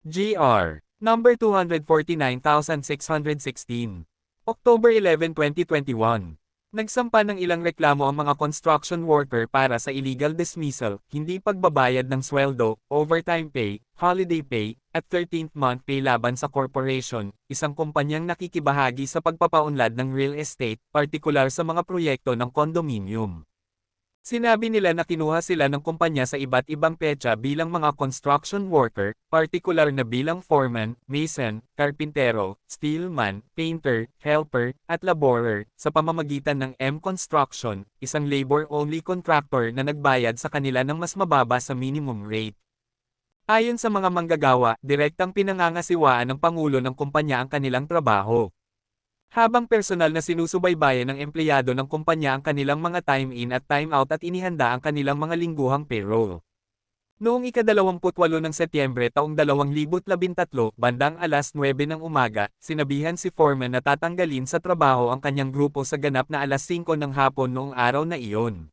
GR. Number 249616. October 11, 2021. Nagsampa ng ilang reklamo ang mga construction worker para sa illegal dismissal, hindi pagbabayad ng sweldo, overtime pay, holiday pay, at 13th month pay laban sa corporation, isang kumpanyang nakikibahagi sa pagpapaunlad ng real estate, partikular sa mga proyekto ng condominium. Sinabi nila na kinuha sila ng kumpanya sa iba't ibang petsa bilang mga construction worker, partikular na bilang foreman, mason, karpintero, steelman, painter, helper, at laborer, sa pamamagitan ng M Construction, isang labor-only contractor na nagbayad sa kanila ng mas mababa sa minimum rate. Ayon sa mga manggagawa, direktang pinangangasiwaan ng pangulo ng kumpanya ang kanilang trabaho. Habang personal na sinusubaybayan ng empleyado ng kumpanya ang kanilang mga time-in at time-out at inihanda ang kanilang mga lingguhang payroll. Noong ika-28 ng Setyembre taong 2013, bandang alas 9 ng umaga, sinabihan si Foreman na tatanggalin sa trabaho ang kanyang grupo sa ganap na alas 5 ng hapon noong araw na iyon.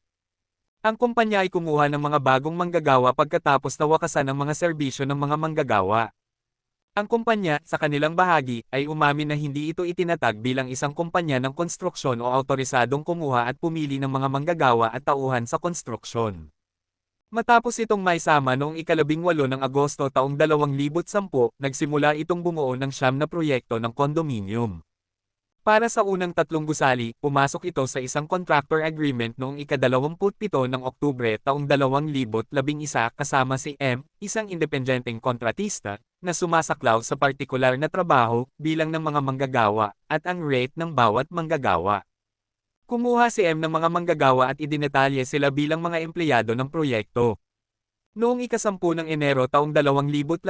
Ang kumpanya ay kumuha ng mga bagong manggagawa pagkatapos na wakasan ang mga serbisyo ng mga manggagawa. Ang kumpanya, sa kanilang bahagi, ay umamin na hindi ito itinatag bilang isang kumpanya ng konstruksyon o autorisadong kumuha at pumili ng mga manggagawa at tauhan sa konstruksyon. Matapos itong maisama noong ika-18 ng Agosto taong 2010, nagsimula itong bumuo ng 9 na proyekto ng condominium. Para sa unang 3 gusali, pumasok ito sa isang contractor agreement noong ika-27 ng Oktubre taong 2011 kasama si M, isang independenteng kontratista, na sumasaklaw sa partikular na trabaho, bilang ng mga manggagawa, at ang rate ng bawat manggagawa. Kumuha si M ng mga manggagawa at idinetalye sila bilang mga empleyado ng proyekto. Noong ika-10 ng Enero taong 2014,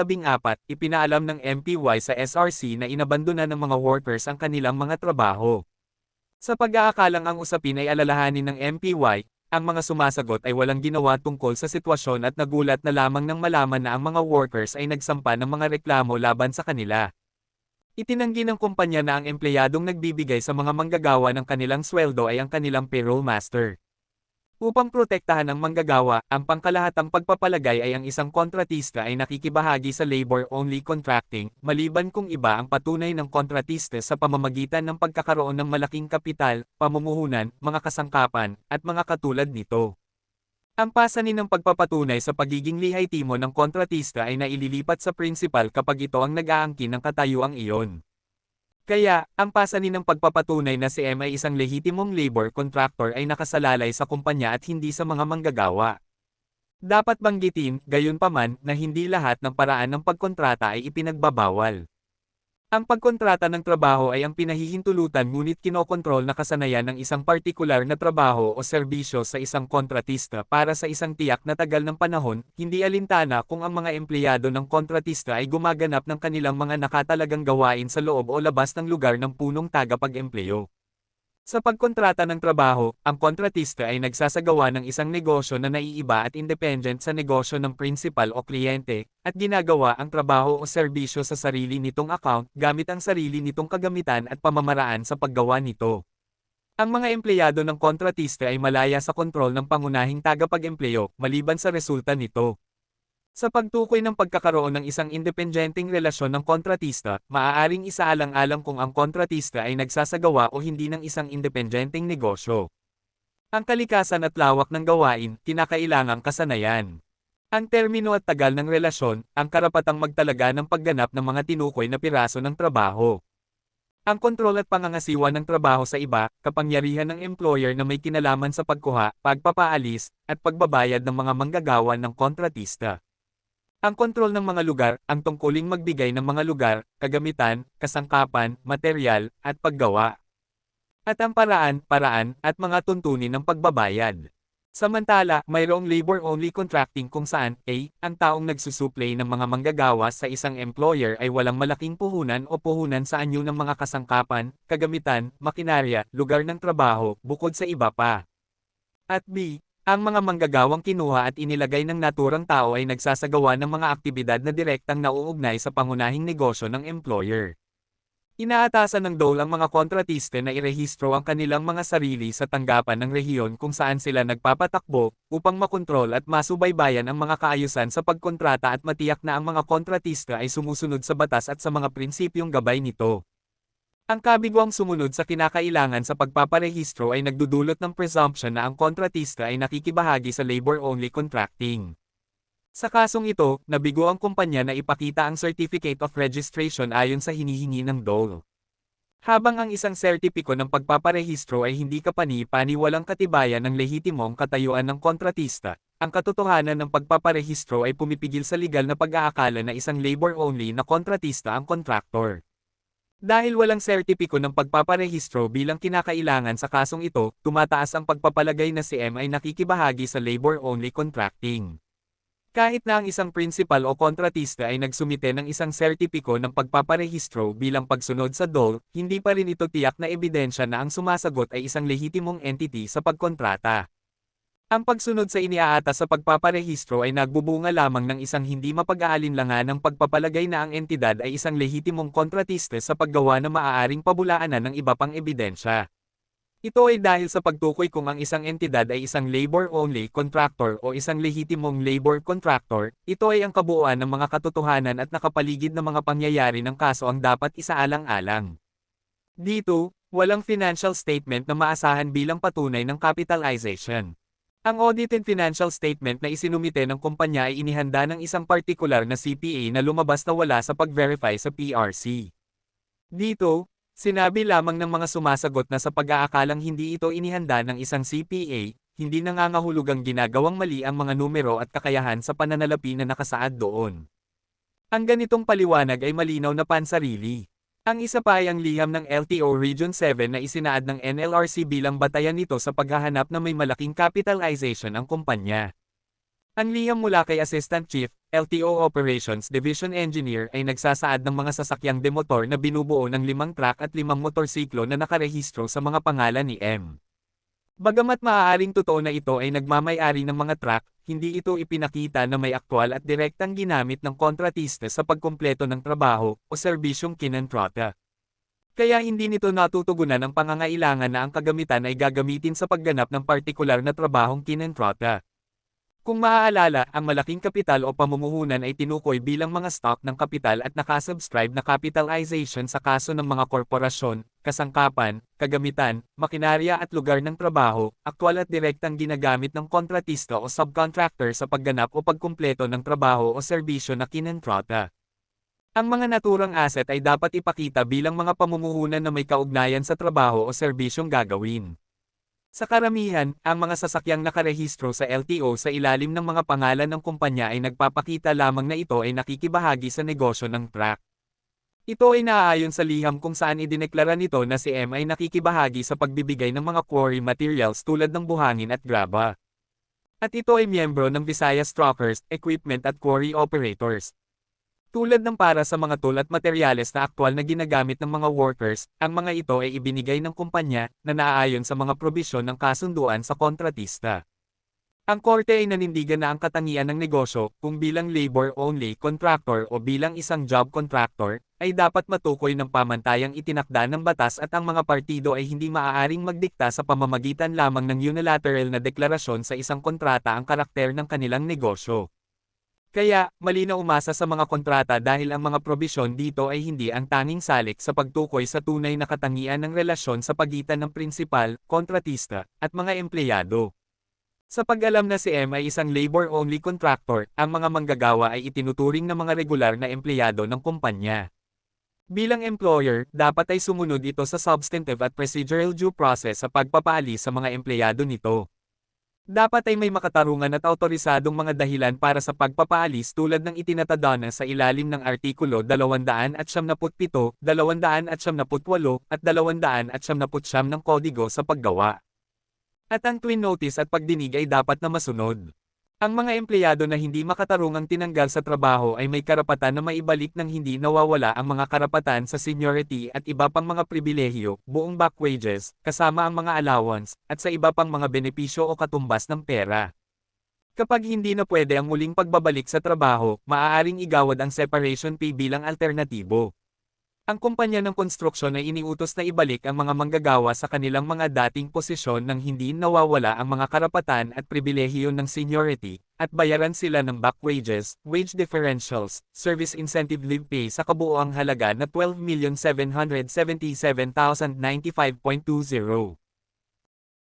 ipinaalam ng MPY sa SRC na inabandona ng mga workers ang kanilang mga trabaho. Sa pag-aakalang ang usapin ay alalahanin ng MPY, ang mga sumasagot ay walang ginawa tungkol sa sitwasyon at nagulat na lamang nang malaman na ang mga workers ay nagsampa ng mga reklamo laban sa kanila. Itinanggi ng kumpanya na ang empleyadong nagbibigay sa mga manggagawa ng kanilang sweldo ay ang kanilang payroll master. Upang protektahan ang manggagawa, ang pangkalahatang pagpapalagay ay ang isang kontratista ay nakikibahagi sa labor-only contracting, maliban kung iba ang patunay ng kontratista sa pamamagitan ng pagkakaroon ng malaking kapital, pamumuhunan, mga kasangkapan, at mga katulad nito. Ang pasanin ng pagpapatunay sa pagiging lihaytimo ng kontratista ay naililipat sa principal kapag ito ang nag-aangkin ng katayuang iyon. Kaya, ang pasanin ng pagpapatunay na si M ay isang lehitimong labor contractor ay nakasalalay sa kumpanya at hindi sa mga manggagawa. Dapat banggitin, gayunpaman, na hindi lahat ng paraan ng pagkontrata ay ipinagbabawal. Ang pagkontrata ng trabaho ay ang pinahihintulutan ngunit kinokontrol na kasanayan ng isang partikular na trabaho o serbisyo sa isang kontratista para sa isang tiyak na tagal ng panahon, hindi alintana kung ang mga empleyado ng kontratista ay gumaganap ng kanilang mga nakatalagang gawain sa loob o labas ng lugar ng punong tagapag-empleyo. Sa pagkontrata ng trabaho, ang kontratista ay nagsasagawa ng isang negosyo na naiiba at independent sa negosyo ng principal o kliyente, at ginagawa ang trabaho o serbisyo sa sarili nitong account gamit ang sarili nitong kagamitan at pamamaraan sa paggawa nito. Ang mga empleyado ng kontratista ay malaya sa kontrol ng pangunahing tagapag-empleyo, maliban sa resulta nito. Sa pagtukoy ng pagkakaroon ng isang independenteng relasyon ng kontratista, maaaring isaalang-alang kung ang kontratista ay nagsasagawa o hindi ng isang independenteng negosyo. Ang kalikasan at lawak ng gawain, kinakailangang kasanayan. Ang termino at tagal ng relasyon, ang karapatang magtalaga ng pagganap ng mga tinukoy na piraso ng trabaho. Ang kontrol at pangangasiwa ng trabaho sa iba, kapangyarihan ng employer na may kinalaman sa pagkuha, pagpapaalis, at pagbabayad ng mga manggagawa ng kontratista. Ang kontrol ng mga lugar, ang tungkuling magbigay ng mga lugar, kagamitan, kasangkapan, material, at paggawa. At ang paraan, at mga tuntunin ng pagbabayad. Samantala, mayroong labor-only contracting kung saan, A, ang taong nagsusuplay ng mga manggagawa sa isang employer ay walang malaking puhunan o puhunan sa anyo ng mga kasangkapan, kagamitan, makinarya, lugar ng trabaho, bukod sa iba pa. At B, ang mga manggagawang kinuha at inilagay ng naturang tao ay nagsasagawa ng mga aktibidad na direktang nauugnay sa pangunahing negosyo ng employer. Inaatasan ng DOL ang mga kontratiste na irehistro ang kanilang mga sarili sa tanggapan ng rehiyon kung saan sila nagpapatakbo, upang makontrol at masubaybayan ang mga kaayusan sa pagkontrata at matiyak na ang mga kontratista ay sumusunod sa batas at sa mga prinsipyong gabay nito. Ang kabigwang sumunod sa kinakailangan sa pagpaparehistro ay nagdudulot ng presumption na ang kontratista ay nakikibahagi sa labor-only contracting. Sa kasong ito, nabigo ang kumpanya na ipakita ang Certificate of Registration ayon sa hinihingi ng DOL. Habang ang isang sertipiko ng pagpaparehistro ay hindi kapani-paniwalang katibayan ng lehitimong katayuan ng kontratista, ang katotohanan ng pagpaparehistro ay pumipigil sa legal na pag-aakala na isang labor-only na kontratista ang contractor. Dahil walang sertipiko ng pagpaparehistro bilang kinakailangan sa kasong ito, tumataas ang pagpapalagay na si M ay nakikibahagi sa labor-only contracting. Kahit na ang isang principal o kontratista ay nagsumite ng isang sertipiko ng pagpaparehistro bilang pagsunod sa DOL, hindi pa rin ito tiyak na ebidensya na ang sumasagot ay isang lehitimong entity sa pagkontrata. Ang pagsunod sa iniaatas sa pagpaparehistro ay nagbubunga lamang ng isang hindi mapag-aalinlangan ng pagpapalagay na ang entidad ay isang lehitimong kontratista sa paggawa na maaaring pabulaanan ng iba pang ebidensya. Ito ay dahil sa pagtukoy kung ang isang entidad ay isang labor-only contractor o isang lehitimong labor contractor, ito ay ang kabuuan ng mga katotohanan at nakapaligid na mga pangyayari ng kaso ang dapat isaalang-alang. Dito, walang financial statement na maasahan bilang patunay ng capitalization. Ang audited financial statement na isinumite ng kumpanya ay inihanda ng isang partikular na CPA na lumabas na wala sa pag-verify sa PRC. Dito, sinabi lamang ng mga sumasagot na sa pag-aakalang hindi ito inihanda ng isang CPA, hindi nangangahulugang ginagawang mali ang mga numero at kakayahan sa pananalapi na nakasaad doon. Ang ganitong paliwanag ay malinaw na pansarili. Ang isa pa ay ang liham ng LTO Region 7 na isinaad ng NLRC bilang batayan nito sa paghahanap na may malaking capitalization ang kumpanya. Ang liham mula kay Assistant Chief, LTO Operations Division Engineer ay nagsasaad ng mga sasakyang demotor na binubuo ng 5 truck at 5 motorsiklo na nakarehistro sa mga pangalan ni M. Bagamat maaaring totoo na ito ay nagmamay-ari ng mga truck, hindi ito ipinakita na may aktwal at direktang ginamit ng kontratista sa pagkumpleto ng trabaho o serbisyong kinontrata. Kaya hindi nito natutugunan ang pangangailangan na ang kagamitan ay gagamitin sa pagganap ng partikular na trabahong kinontrata. Kung maaalala, ang malaking kapital o pamumuhunan ay tinukoy bilang mga stock ng kapital at nakasubscribe na capitalization sa kaso ng mga korporasyon, kasangkapan, kagamitan, makinarya at lugar ng trabaho, aktwal at direktang ginagamit ng kontratista o subcontractor sa pagganap o pagkumpleto ng trabaho o serbisyo na kinontrata. Ang mga naturang asset ay dapat ipakita bilang mga pamumuhunan na may kaugnayan sa trabaho o serbisyong gagawin. Sa karamihan, ang mga sasakyang nakarehistro sa LTO sa ilalim ng mga pangalan ng kumpanya ay nagpapakita lamang na ito ay nakikibahagi sa negosyo ng truck. Ito ay naaayon sa liham kung saan idineklara nito na si M ay nakikibahagi sa pagbibigay ng mga quarry materials tulad ng buhangin at graba. At ito ay miyembro ng Visayas Truckers, Equipment at Quarry Operators. Tulad ng para sa mga tool at materyales na aktwal na ginagamit ng mga workers, ang mga ito ay ibinigay ng kumpanya na naaayon sa mga probisyon ng kasunduan sa kontratista. Ang korte ay nanindigan na ang katangian ng negosyo, kung bilang labor-only contractor o bilang isang job contractor, ay dapat matukoy ng pamantayang itinakda ng batas at ang mga partido ay hindi maaaring magdikta sa pamamagitan lamang ng unilateral na deklarasyon sa isang kontrata ang karakter ng kanilang negosyo. Kaya, mali na umasa sa mga kontrata dahil ang mga probisyon dito ay hindi ang tanging salik sa pagtukoy sa tunay na katangian ng relasyon sa pagitan ng prinsipal, kontratista, at mga empleyado. Sa pag-alam na si M ay isang labor-only contractor, ang mga manggagawa ay itinuturing na mga regular na empleyado ng kumpanya. Bilang employer, dapat ay sumunod ito sa substantive at procedural due process sa pagpapaalis sa mga empleyado nito. Dapat ay may makatarungan at awtorisadong mga dahilan para sa pagpapaalis tulad ng itinatadana sa ilalim ng Artikulo 297, 298 at 299 ng Kodigo sa Paggawa. At ang twin notice at pagdinig ay dapat na masunod. Ang mga empleyado na hindi makatarungang tinanggal sa trabaho ay may karapatan na maibalik ng hindi nawawala ang mga karapatan sa seniority at iba pang mga pribilehiyo, buong back wages, kasama ang mga allowance, at sa iba pang mga benepisyo o katumbas ng pera. Kapag hindi na pwede ang muling pagbabalik sa trabaho, maaaring igawad ang separation pay bilang alternatibo. Ang kumpanya ng konstruksyon ay iniutos na ibalik ang mga manggagawa sa kanilang mga dating posisyon nang hindi nawawala ang mga karapatan at pribilehiyo ng seniority, at bayaran sila ng back wages, wage differentials, service incentive leave pay sa kabuoang halaga na 12,777,095.20.